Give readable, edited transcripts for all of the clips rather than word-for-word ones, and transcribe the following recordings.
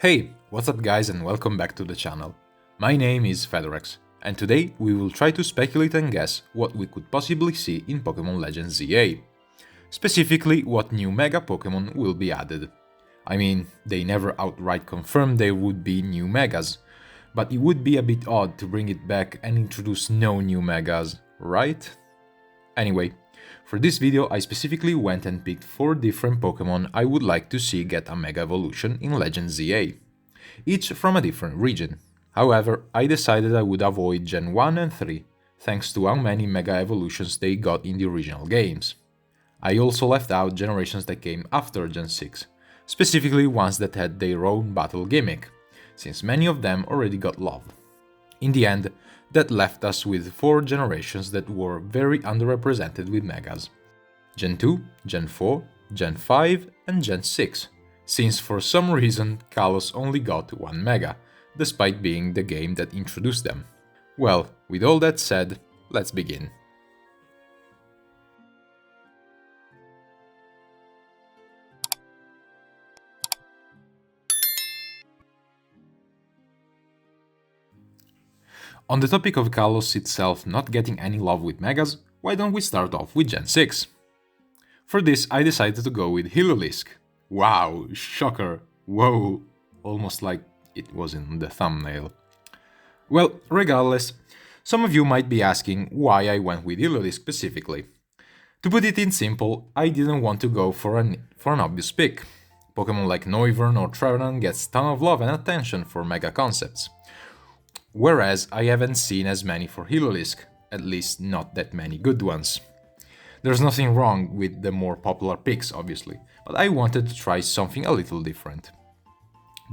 Hey, what's up guys and welcome back to the channel. My name is Fedorex, and today we will try to speculate and guess what we could possibly see in Pokemon Legends ZA. Specifically, what new Mega Pokemon will be added. I mean, they never outright confirmed there would be new Megas, but it would be a bit odd to bring it back and introduce no new Megas, right? Anyway, for this video I specifically went and picked 4 different Pokemon I would like to see get a Mega Evolution in Legends ZA, each from a different region. However, I decided I would avoid Gen 1 and 3, thanks to how many Mega Evolutions they got in the original games. I also left out generations that came after Gen 6, specifically ones that had their own battle gimmick, since many of them already got love. In the end, that left us with 4 generations that were very underrepresented with Megas. Gen 2, Gen 4, Gen 5 and Gen 6, since for some reason Kalos only got 1 Mega, despite being the game that introduced them. Well, with all that said, let's begin. On the topic of Kalos itself not getting any love with Megas, why don't we start off with Gen 6? For this I decided to go with Heliolisk. Wow, shocker, whoa, almost like it was in the thumbnail. Well, regardless, some of you might be asking why I went with Heliolisk specifically. To put it in simple, I didn't want to go for an obvious pick. Pokemon like Noivern or Trevenant gets ton of love and attention for Mega concepts. Whereas I haven't seen as many for Heliolisk, at least not that many good ones. There's nothing wrong with the more popular picks, obviously, but I wanted to try something a little different.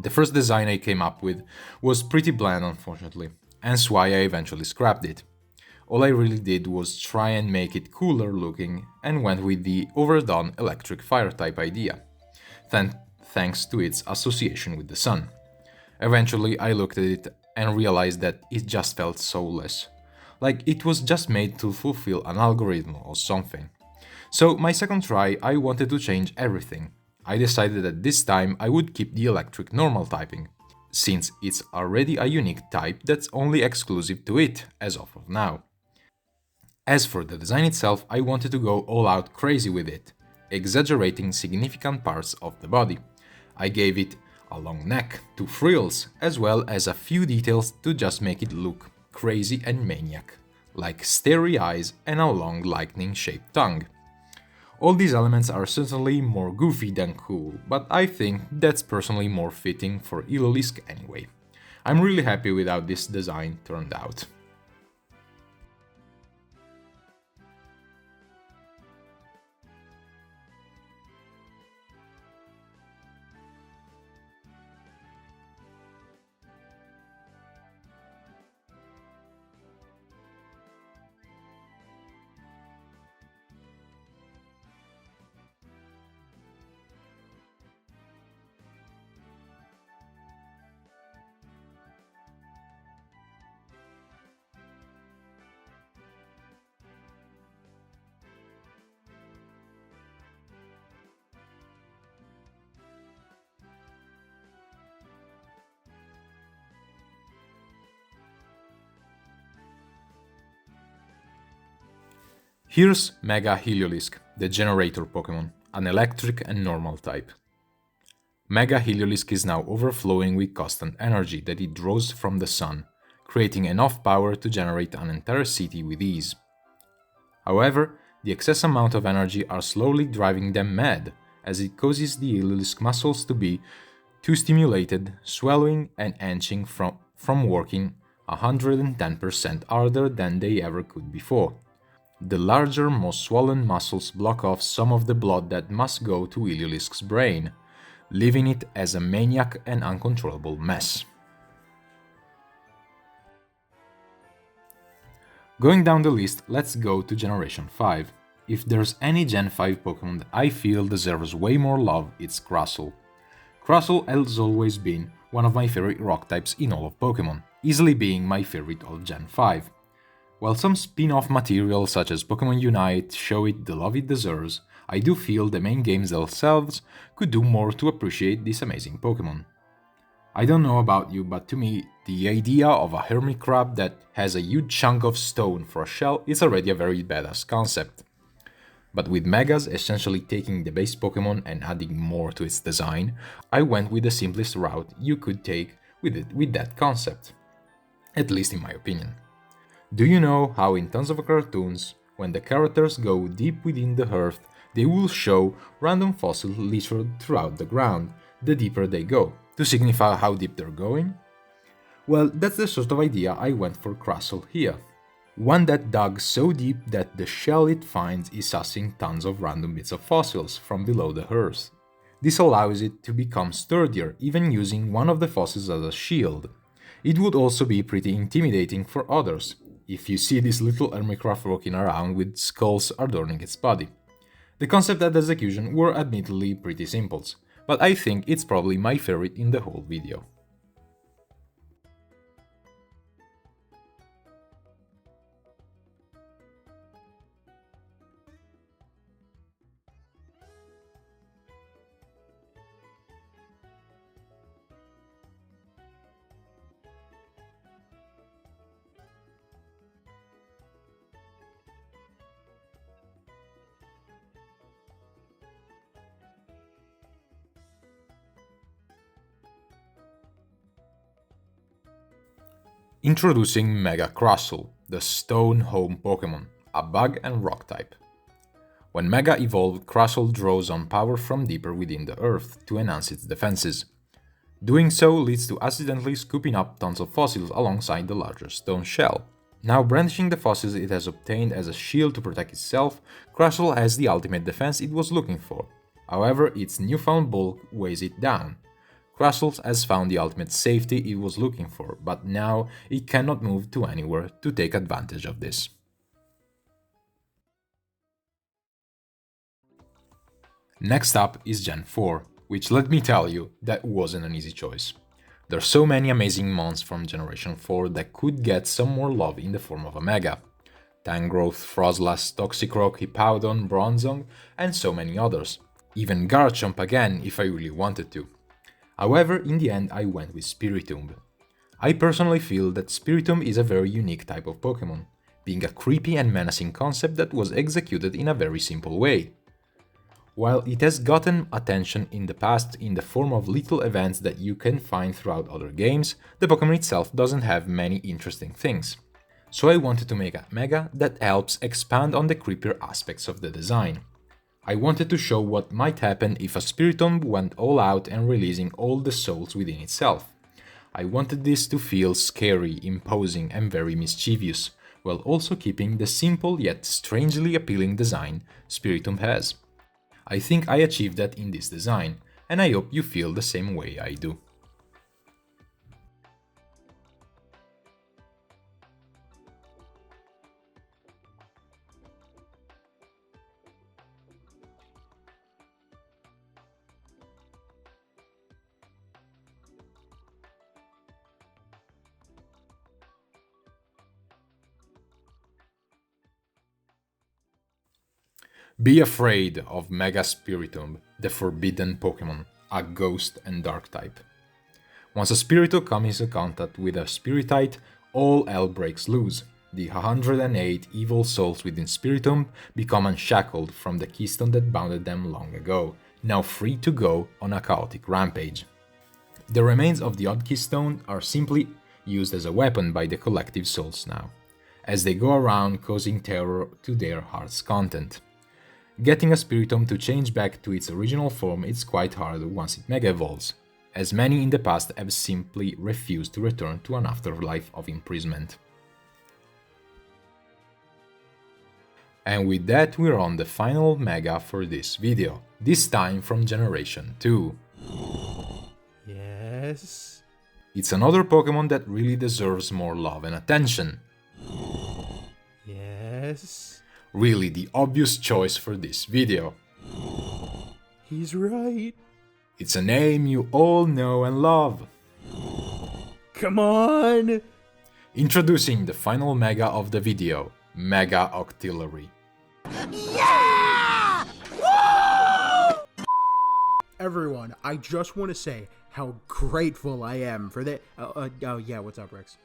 The first design I came up with was pretty bland, unfortunately, hence why I eventually scrapped it. All I really did was try and make it cooler looking and went with the overdone electric fire type idea, thanks to its association with the sun. Eventually I looked at it and realized that it just felt soulless, like it was just made to fulfill an algorithm or something. So my second try I wanted to change everything. I decided that this time I would keep the electric normal typing, since it's already a unique type that's only exclusive to it as of now. As for the design itself, I wanted to go all out crazy with it, exaggerating significant parts of the body. I gave it a long neck, 2 frills, as well as a few details to just make it look crazy and maniac, like starry eyes and a long lightning-shaped tongue. All these elements are certainly more goofy than cool, but I think that's personally more fitting for Heliolisk anyway. I'm really happy with how this design turned out. Here's Mega Heliolisk, the generator Pokemon, an electric and normal type. Mega Heliolisk is now overflowing with constant energy that it draws from the sun, creating enough power to generate an entire city with ease. However, the excess amount of energy are slowly driving them mad, as it causes the Heliolisk muscles to be too stimulated, swallowing and henching from working 110% harder than they ever could before. The larger, more swollen muscles block off some of the blood that must go to Heliolisk's brain, leaving it as a maniac and uncontrollable mess. Going down the list, let's go to Generation 5. If there's any Gen 5 Pokemon that I feel deserves way more love, it's Crustle. Crustle has always been one of my favorite rock types in all of Pokemon, easily being my favorite of Gen 5. While some spin-off material such as Pokemon Unite show it the love it deserves, I do feel the main games themselves could do more to appreciate this amazing Pokemon. I don't know about you, but to me, the idea of a hermit crab that has a huge chunk of stone for a shell is already a very badass concept. But with Megas essentially taking the base Pokemon and adding more to its design, I went with the simplest route you could take with that concept. At least in my opinion. Do you know how in tons of cartoons, when the characters go deep within the earth, they will show random fossils littered throughout the ground, the deeper they go, to signify how deep they're going? Well, that's the sort of idea I went for Crustle here. One that dug so deep that the shell it finds is sussing tons of random bits of fossils from below the earth. This allows it to become sturdier, even using one of the fossils as a shield. It would also be pretty intimidating for others, if you see this little hermitcraft walking around with skulls adorning its body. The concept and execution were admittedly pretty simple, but I think it's probably my favorite in the whole video. Introducing Mega Crustle, the Stone Home Pokemon, a bug and rock type. When Mega evolved, Crustle draws on power from deeper within the earth to enhance its defenses. Doing so leads to accidentally scooping up tons of fossils alongside the larger stone shell. Now brandishing the fossils it has obtained as a shield to protect itself, Crustle has the ultimate defense it was looking for. However, its newfound bulk weighs it down. Crustle has found the ultimate safety it was looking for, but now it cannot move to anywhere to take advantage of this. Next up is Gen 4, which let me tell you, that wasn't an easy choice. There's so many amazing mons from Generation 4 that could get some more love in the form of a Mega. Tangrowth, Frostlass, Toxicroak, Hippowdon, Bronzong, and so many others. Even Garchomp again if I really wanted to. However, in the end I went with Spiritomb. I personally feel that Spiritomb is a very unique type of Pokemon, being a creepy and menacing concept that was executed in a very simple way. While it has gotten attention in the past in the form of little events that you can find throughout other games, the Pokemon itself doesn't have many interesting things. So I wanted to make a Mega that helps expand on the creepier aspects of the design. I wanted to show what might happen if a Spiritomb went all out and releasing all the souls within itself. I wanted this to feel scary, imposing and very mischievous, while also keeping the simple yet strangely appealing design Spiritomb has. I think I achieved that in this design, and I hope you feel the same way I do. Be afraid of Mega Spiritomb, the forbidden Pokemon, a ghost and dark type. Once a Spiritomb comes into contact with a Spiritite, all hell breaks loose. The 108 evil souls within Spiritomb become unshackled from the keystone that bounded them long ago, now free to go on a chaotic rampage. The remains of the odd keystone are simply used as a weapon by the collective souls now, as they go around causing terror to their heart's content. Getting a Spiritomb to change back to its original form is quite hard once it Mega evolves, as many in the past have simply refused to return to an afterlife of imprisonment. And with that we're on the final Mega for this video, this time from Generation 2. Yes? It's another Pokemon that really deserves more love and attention. Yes? Really the obvious choice for this video. He's right. It's a name you all know and love. Come on! Introducing the final Mega of the video, Mega Octillery. Everyone, I just want to say, how grateful I am for that. Oh yeah, what's up, Rex?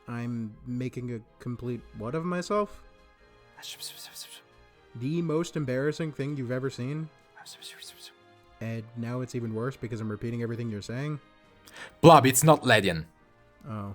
I'm making a complete what of myself? The most embarrassing thing you've ever seen? And now it's even worse because I'm repeating everything you're saying? Blob, it's not Ledian. Oh.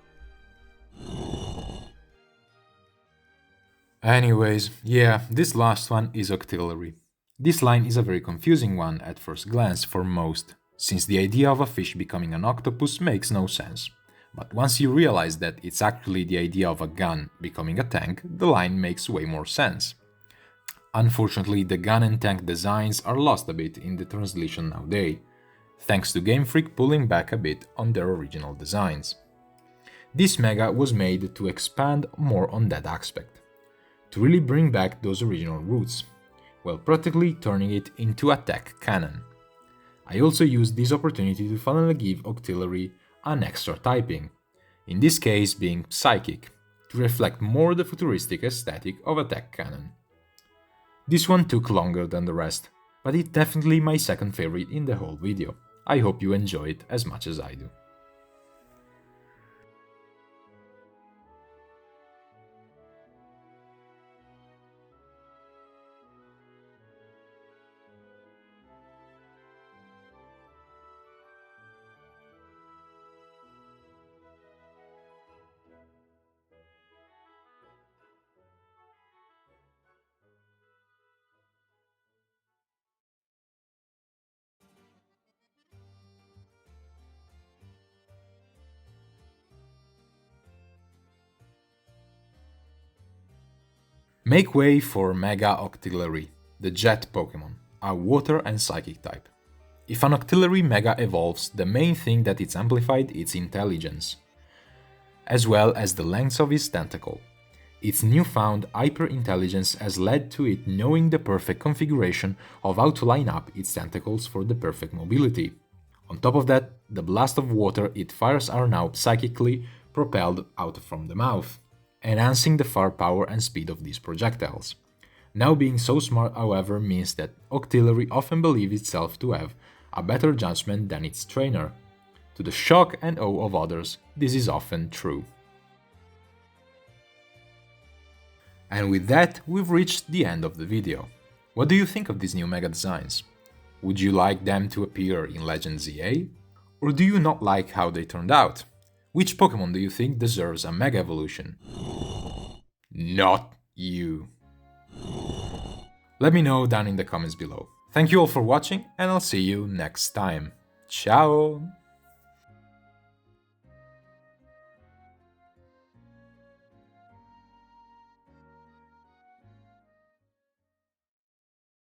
Anyways, yeah, this last one is Octillery. This line is a very confusing one at first glance for most, since the idea of a fish becoming an octopus makes no sense. But once you realize that it's actually the idea of a gun becoming a tank, the line makes way more sense. Unfortunately, the gun and tank designs are lost a bit in the translation nowadays, thanks to Game Freak pulling back a bit on their original designs. This mega was made to expand more on that aspect, to really bring back those original roots, while practically turning it into a tech cannon. I also used this opportunity to finally give Octillery an extra typing, in this case being Psychic, to reflect more the futuristic aesthetic of a tech cannon. This one took longer than the rest, but it's definitely my second favorite in the whole video. I hope you enjoy it as much as I do. Make way for Mega Octillery, the Jet Pokémon, a Water and Psychic type. If an Octillery Mega evolves, the main thing that it's amplified is intelligence, as well as the length of its tentacle. Its newfound hyper-intelligence has led to it knowing the perfect configuration of how to line up its tentacles for the perfect mobility. On top of that, the blast of water it fires are now psychically propelled out from the mouth, enhancing the firepower and speed of these projectiles. Now being so smart, however, means that Octillery often believes itself to have a better judgment than its trainer. To the shock and awe of others, this is often true. And with that, we've reached the end of the video. What do you think of these new mega designs? Would you like them to appear in Legend ZA? Or do you not like how they turned out? Which Pokemon do you think deserves a Mega Evolution? Not you. Let me know down in the comments below. Thank you all for watching, and I'll see you next time. Ciao!